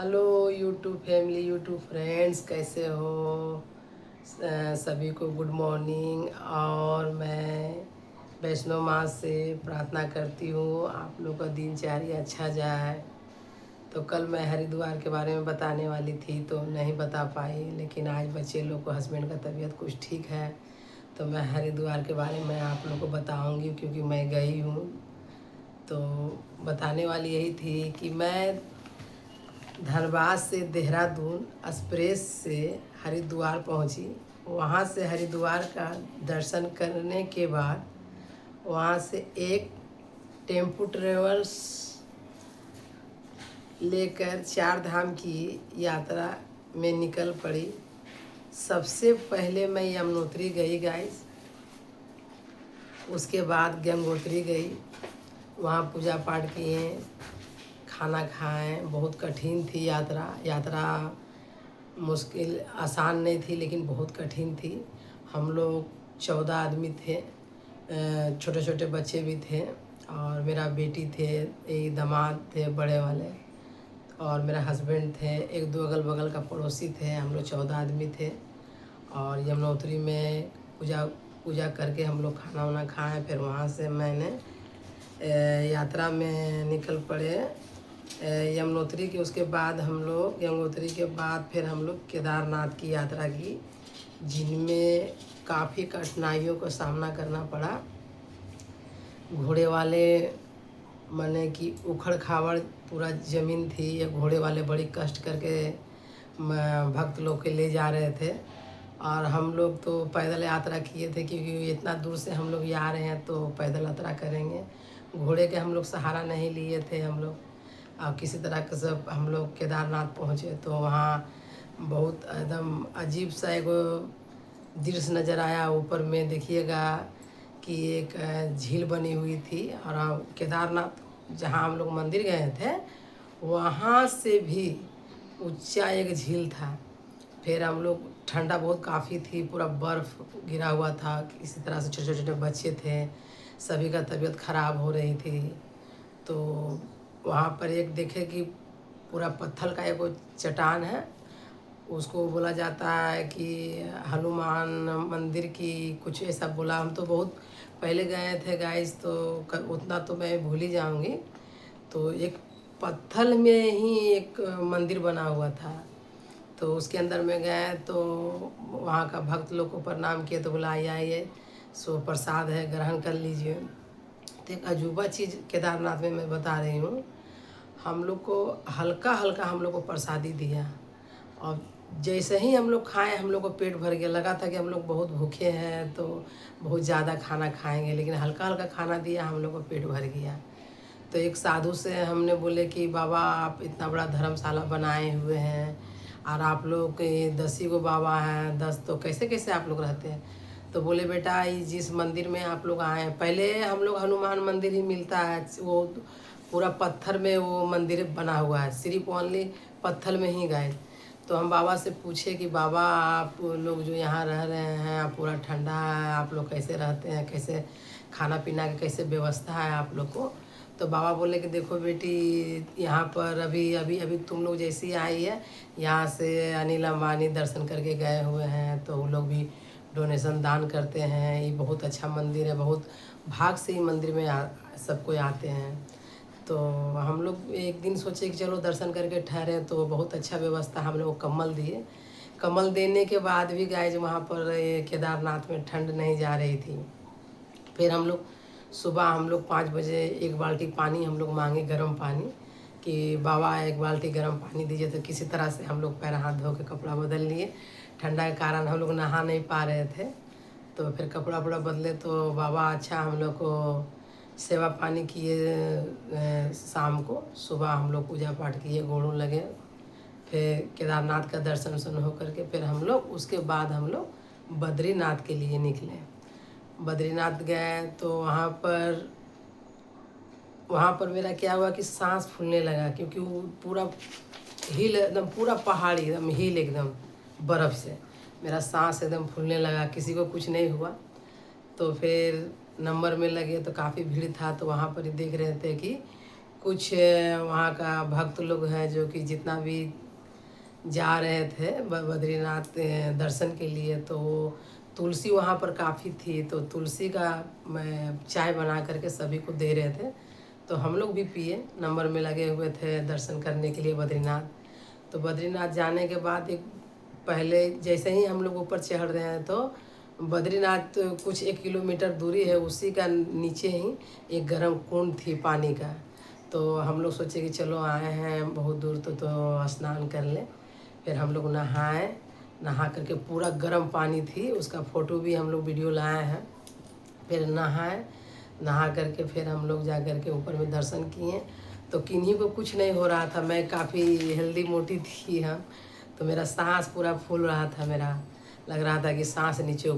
Hello YouTube family, YouTube friends, कैसे हो? सभी को गुड मॉर्निंग। और मैं वैष्णो माँ से प्रार्थना करती हूँ आप लोग का दिनचर्या अच्छा जाए। तो कल मैं हरिद्वार के बारे में बताने वाली थी तो नहीं बता पाई, लेकिन आज बच्चे लोग को, हस्बैंड का तबीयत कुछ ठीक है तो मैं हरिद्वार के बारे में आप लोग को बताऊंगी, क्योंकि मैं गई हूँ। तो बताने वाली यही थी कि मैं धनबाद से देहरादून एक्सप्रेस से हरिद्वार पहुंची। वहां से हरिद्वार का दर्शन करने के बाद वहां से एक टेम्पू ट्रेवल्स लेकर चार धाम की यात्रा में निकल पड़ी। सबसे पहले मैं यमुनोत्री गई गाइस, उसके बाद गंगोत्री गई, वहाँ पूजा पाठ किए, खाना खाएं। बहुत कठिन थी यात्रा मुश्किल, आसान नहीं थी लेकिन बहुत कठिन थी। हम लोग 14 आदमी थे, छोटे छोटे बच्चे भी थे, और मेरा बेटी थे, एक दामाद थे बड़े वाले, और मेरा हस्बैंड थे, एक दो अगल बगल का पड़ोसी थे। हम लोग 14 आदमी थे। और यमुनोत्री में पूजा पूजा करके हम लोग खाना वाना खाएँ। फिर वहाँ से मैंने यात्रा में निकल पड़े यमुनोत्री के। उसके बाद हम लोग यमुनोत्री के बाद फिर हम लोग केदारनाथ की यात्रा की, जिनमें काफ़ी कठिनाइयों का सामना करना पड़ा। घोड़े वाले, माने कि उखड़ खाबड़ पूरा ज़मीन थी, या घोड़े वाले बड़ी कष्ट करके भक्त लोग के ले जा रहे थे। और हम लोग तो पैदल यात्रा किए थे, क्योंकि इतना दूर से हम लोग आ रहे हैं तो पैदल यात्रा करेंगे। घोड़े के हम लोग सहारा नहीं लिए थे। हम लोग और किसी तरह के सब हम लोग केदारनाथ पहुँचे तो वहाँ बहुत एकदम अजीब सा एक दृश्य नज़र आया। ऊपर में देखिएगा कि एक झील बनी हुई थी, और केदारनाथ जहाँ हम लोग मंदिर गए थे वहाँ से भी ऊंचा एक झील था। फिर हम लोग, ठंडा बहुत काफ़ी थी, पूरा बर्फ़ गिरा हुआ था। इसी तरह से छोटे छोटे बच्चे थे, सभी का तबीयत ख़राब हो रही थी। तो वहाँ पर एक देखे कि पूरा पत्थर का एक चट्टान है, उसको बोला जाता है कि हनुमान मंदिर की कुछ ऐसा बोला। हम तो बहुत पहले गए थे गाइस, तो उतना तो मैं भूल ही जाऊंगी। तो एक पत्थर में ही एक मंदिर बना हुआ था, तो उसके अंदर में गए तो वहाँ का भक्त लोग को प्रणाम किए तो बोला आइए, सो प्रसाद है, ग्रहण कर लीजिए। तो एक अजूबा चीज़ केदारनाथ में मैं बता रही हूँ। हम लोग को हल्का हल्का हम लोग को प्रसादी दिया, और जैसे ही हम लोग खाएं हम लोग को पेट भर गया। लगा था कि हम लोग बहुत भूखे हैं तो बहुत ज़्यादा खाना खाएंगे, लेकिन हल्का हल्का खाना दिया, हम लोग को पेट भर गया। तो एक साधु से हमने बोले कि बाबा आप इतना बड़ा धर्मशाला बनाए हुए हैं, और आप लोग के 10 ही गो बाबा हैं, 10 तो कैसे कैसे आप लोग रहते हैं? तो बोले बेटा जिस मंदिर में आप लोग आए हैं, पहले हम लोग हनुमान मंदिर ही मिलता है, वो पूरा पत्थर में वो मंदिर बना हुआ है, सिर्फ ओनली पत्थर में ही गए। तो हम बाबा से पूछे कि बाबा आप लोग जो यहाँ रह रहे हैं, आप पूरा ठंडा है, आप लोग कैसे रहते हैं, कैसे खाना पीना की कैसे व्यवस्था है आप लोग को? तो बाबा बोले कि देखो बेटी, यहाँ पर अभी अभी अभी तुम लोग जैसी आई है, यहाँ से अनिल अंबानी दर्शन करके गए हुए हैं, तो वो लोग भी डोनेशन दान करते हैं। ये बहुत अच्छा मंदिर है, बहुत भाग से ही मंदिर में सब कोई आते हैं। तो हम लोग एक दिन सोचे कि चलो दर्शन करके ठहरे, तो बहुत अच्छा व्यवस्था, हम लोग कम्बल दिए। कम्बल देने के बाद भी गाइज वहाँ पर केदारनाथ में ठंड नहीं जा रही थी। फिर हम लोग सुबह, हम लोग 5 बजे एक बाल्टी पानी हम लोग मांगे, गर्म पानी, कि बाबा एक बाल्टी गर्म पानी दीजिए। तो किसी तरह से हम लोग पैर हाथ धो के कपड़ा बदल लिए। ठंडा के कारण हम लोग नहा नहीं पा रहे थे, तो फिर कपड़ा वपड़ा बदले तो बाबा अच्छा हम लोग को सेवा पानी किए। शाम को, सुबह हम लोग पूजा पाठ किए, गोड़ों लगे, फिर केदारनाथ का दर्शन वर्शन हो करके फिर हम लोग, उसके बाद हम लोग बद्रीनाथ के लिए निकले। बद्रीनाथ गए तो वहाँ पर मेरा क्या हुआ कि सांस फूलने लगा, क्योंकि वो पूरा हिल, एकदम पूरा पहाड़ी, एकदम हिल, एकदम बर्फ़ से मेरा सांस एकदम फूलने लगा। किसी को कुछ नहीं हुआ। तो फिर नंबर में लगे तो काफ़ी भीड़ था, तो वहाँ पर देख रहे थे कि कुछ वहाँ का भक्त लोग हैं जो कि जितना भी जा रहे थे बद्रीनाथ दर्शन के लिए, तो तुलसी वहाँ पर काफ़ी थी, तो तुलसी का मैं चाय बना करके सभी को दे रहे थे। तो हम लोग भी पिए, नंबर में लगे हुए थे दर्शन करने के लिए बद्रीनाथ। तो बद्रीनाथ जाने के बाद एक पहले जैसे ही हम लोग ऊपर चढ़ रहे हैं तो बद्रीनाथ कुछ 1 किलोमीटर दूरी है, उसी का नीचे ही एक गर्म कुंड थी पानी का। तो हम लोग सोचे कि चलो आए हैं बहुत दूर तो स्नान कर लें। फिर हम लोग नहाए, नहा करके पूरा गर्म पानी थी, उसका फ़ोटो भी हम लोग वीडियो लाए हैं। फिर नहाए, नहा करके फिर हम लोग जा कर के ऊपर में दर्शन किए। तो किन्हीं को कुछ नहीं हो रहा था, मैं काफ़ी हेल्दी मोटी थी हम, तो मेरा सांस पूरा फूल रहा था, मेरा लग रहा था कि सांस नीचे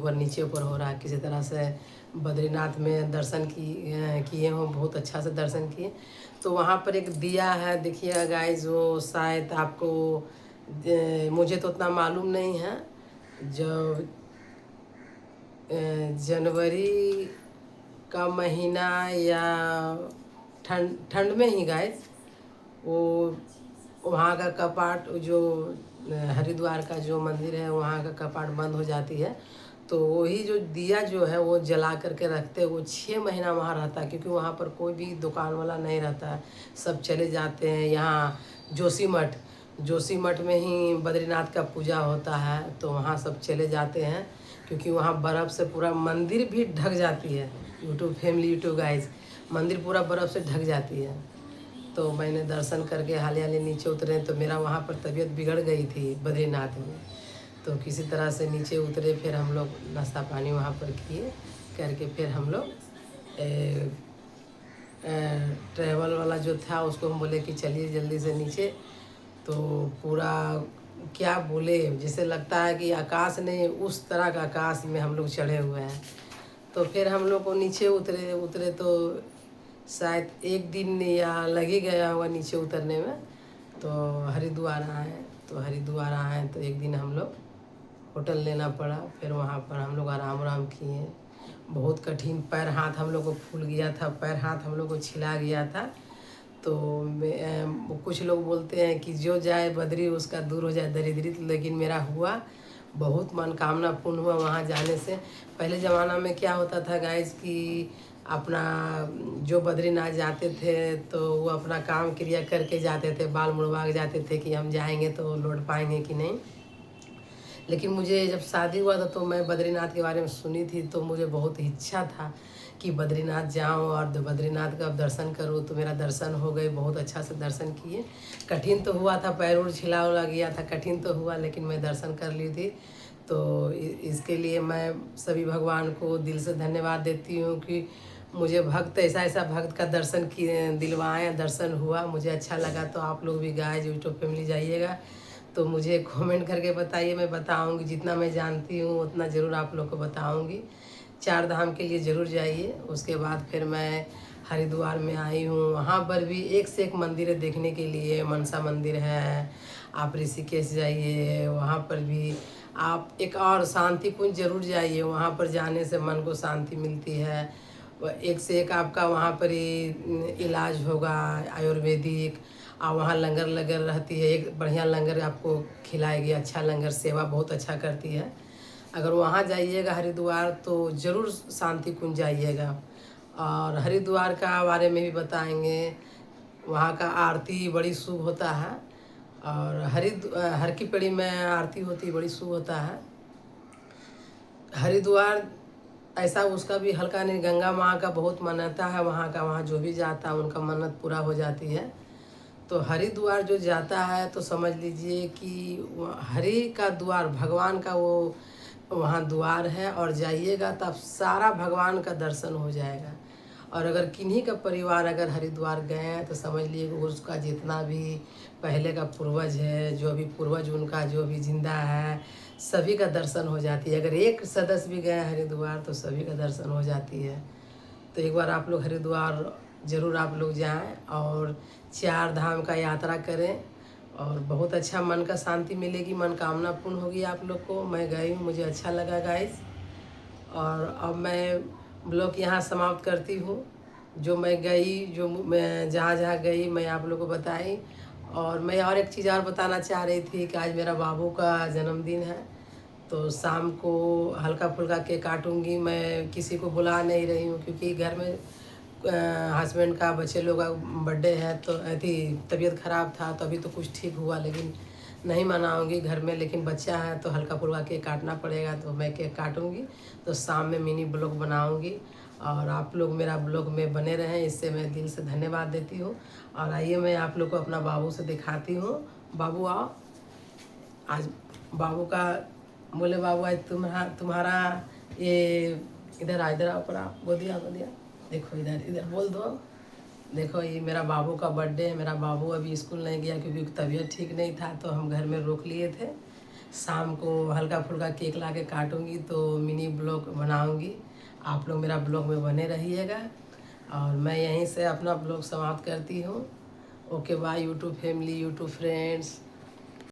ऊपर हो रहा है। किसी तरह से बद्रीनाथ में दर्शन किए हों, बहुत अच्छा से दर्शन किए। तो वहाँ पर एक दिया है, देखिएगा गाइस, वो शायद आपको मुझे तो उतना मालूम नहीं है। जो जनवरी का महीना या ठंड में ही गाइस, वो वहाँ का कपाट, जो हरिद्वार का जो मंदिर है वहाँ का कपाट बंद हो जाती है। तो वही जो दिया जो है वो जला करके रखते, वो 6 महीना वहाँ रहता है, क्योंकि वहाँ पर कोई भी दुकान वाला नहीं रहता है, सब चले जाते हैं। यहाँ जोशीमठ में ही बद्रीनाथ का पूजा होता है, तो वहाँ सब चले जाते हैं, क्योंकि वहाँ बर्फ़ से पूरा मंदिर भी ढक जाती है। यूट्यूब गाइस, मंदिर पूरा बर्फ़ से ढक जाती है। तो मैंने दर्शन करके हाले हाले नीचे उतरे, तो मेरा वहाँ पर तबीयत बिगड़ गई थी बद्रीनाथ में। तो किसी तरह से नीचे उतरे, फिर हम लोग नाश्ता पानी वहाँ पर किए करके फिर हम लोग ट्रैवल वाला जो था उसको हम बोले कि चलिए जल्दी से नीचे। तो पूरा क्या बोले, जैसे लगता है कि आकाश ने, उस तरह का आकाश में हम लोग चढ़े हुए हैं। तो फिर हम लोग को नीचे उतरे तो शायद 1 दिन या लग ही गया होगा नीचे उतरने में। तो हरिद्वार आए तो 1 दिन हम लोग होटल लेना पड़ा। फिर वहाँ पर हम लोग आराम किए। बहुत कठिन, पैर हाथ हम लोग को फूल गया था, पैर हाथ हम लोग को छिला गया था। तो कुछ लोग बोलते हैं कि जो जाए बद्री उसका दूर हो जाए दरिद्री, लेकिन मेरा हुआ, बहुत मनकामना पूर्ण हुआ वहाँ जाने से। पहले ज़माना में क्या होता था गाइस कि अपना जो बद्रीनाथ जाते थे तो वो अपना काम क्रिया करके जाते थे, बाल मुड़वा के जाते थे कि हम जाएंगे तो लौट पाएंगे कि नहीं। लेकिन मुझे जब शादी हुआ था तो मैं बद्रीनाथ के बारे में सुनी थी, तो मुझे बहुत इच्छा था कि बद्रीनाथ जाऊं और बद्रीनाथ का दर्शन करूं। तो मेरा दर्शन हो गए, बहुत अच्छा से दर्शन किए। कठिन तो हुआ था, पैर उड़ छिला उला गया था, कठिन तो हुआ, लेकिन मैं दर्शन कर ली थी। तो इसके लिए मैं सभी भगवान को दिल से धन्यवाद देती हूँ कि मुझे भक्त, ऐसा भक्त का दर्शन किए, दिलवाए, दर्शन हुआ, मुझे अच्छा लगा। तो आप लोग भी गाइस यूट्यूब फैमिली जाइएगा तो मुझे कमेंट करके बताइए, मैं बताऊंगी, जितना मैं जानती हूँ उतना ज़रूर आप लोग को बताऊंगी। 4 धाम के लिए ज़रूर जाइए। उसके बाद फिर मैं हरिद्वार में आई हूँ, वहाँ पर भी एक से एक मंदिर है देखने के लिए। मनसा मंदिर है, आप ऋषिकेश जाइए, वहाँ पर भी आप एक और शांति कुंज जरूर जाइए। वहाँ पर जाने से मन को शांति मिलती है। एक से एक आपका वहाँ पर ही इलाज होगा आयुर्वेदिक। और वहाँ लंगर लगर रहती है, एक बढ़िया लंगर आपको खिलाएगी, अच्छा लंगर, सेवा बहुत अच्छा करती है। अगर वहाँ जाइएगा हरिद्वार तो ज़रूर शांति कुंज जाइएगा। और हरिद्वार का बारे में भी बताएंगे, वहाँ का आरती बड़ी शुभ होता है। और हर की पेड़ी में आरती होती, बड़ी शुभ होता है। हरिद्वार ऐसा उसका भी हल्का नहीं, गंगा माँ का बहुत मान्यता है वहाँ का, वहाँ जो भी जाता है उनका मन्नत पूरा हो जाती है। तो हरिद्वार जो जाता है तो समझ लीजिए कि हरि का द्वार, भगवान का वो वहाँ द्वार है, और जाइएगा तब सारा भगवान का दर्शन हो जाएगा। और अगर किन्हीं का परिवार अगर हरिद्वार गए हैं तो समझ लीजिए उसका जितना भी पहले का पूर्वज है, जो भी पूर्वज उनका जो भी जिंदा है, सभी का दर्शन हो जाती है। अगर एक सदस्य भी गए हरिद्वार तो सभी का दर्शन हो जाती है। तो एक बार आप लोग हरिद्वार ज़रूर आप लोग जाएं और 4 धाम का यात्रा करें, और बहुत अच्छा मन का शांति मिलेगी, मनोकामना पूर्ण होगी आप लोग को। मैं गई हूँ, मुझे अच्छा लगा गाइस। और अब मैं ब्लॉग यहाँ समाप्त करती हूँ। जो मैं गई, जो मैं जहाँ जहाँ गई मैं आप लोगों को बताई। और मैं और एक चीज़ और बताना चाह रही थी कि आज मेरा बाबू का जन्मदिन है, तो शाम को हल्का फुल्का केक काटूंगी। मैं किसी को बुला नहीं रही हूँ क्योंकि घर में हस्बैंड का, बच्चे लोग का बर्थडे है, तो ऐसी तबीयत ख़राब था तो अभी तो कुछ ठीक हुआ, लेकिन नहीं मनाऊंगी घर में। लेकिन बच्चा है तो हल्का फुल्का केक काटना पड़ेगा, तो मैं केक काटूंगी। तो शाम में मिनी ब्लॉग बनाऊंगी और आप लोग मेरा ब्लॉग में बने रहें, इससे मैं दिल से धन्यवाद देती हूँ। और आइए मैं आप लोग को अपना बाबू से दिखाती हूँ। बाबू आओ। आज बाबू का, बोले बाबू आज तुम्हारा ये, इधर आ, इधर आओ, पर आओ, गोदिया गोदिया, देखो इधर, इधर बोल दो। देखो ये मेरा बाबू का बर्थडे है। मेरा बाबू अभी स्कूल नहीं गया क्योंकि तबीयत ठीक नहीं था, तो हम घर में रोक लिए थे। शाम को हल्का फुल्का केक ला के काटूँगी तो मिनी ब्लॉग बनाऊँगी। आप लोग मेरा ब्लॉग में बने रहिएगा और मैं यहीं से अपना ब्लॉग समाप्त करती हूँ। Okay bye YouTube family, YouTube friends.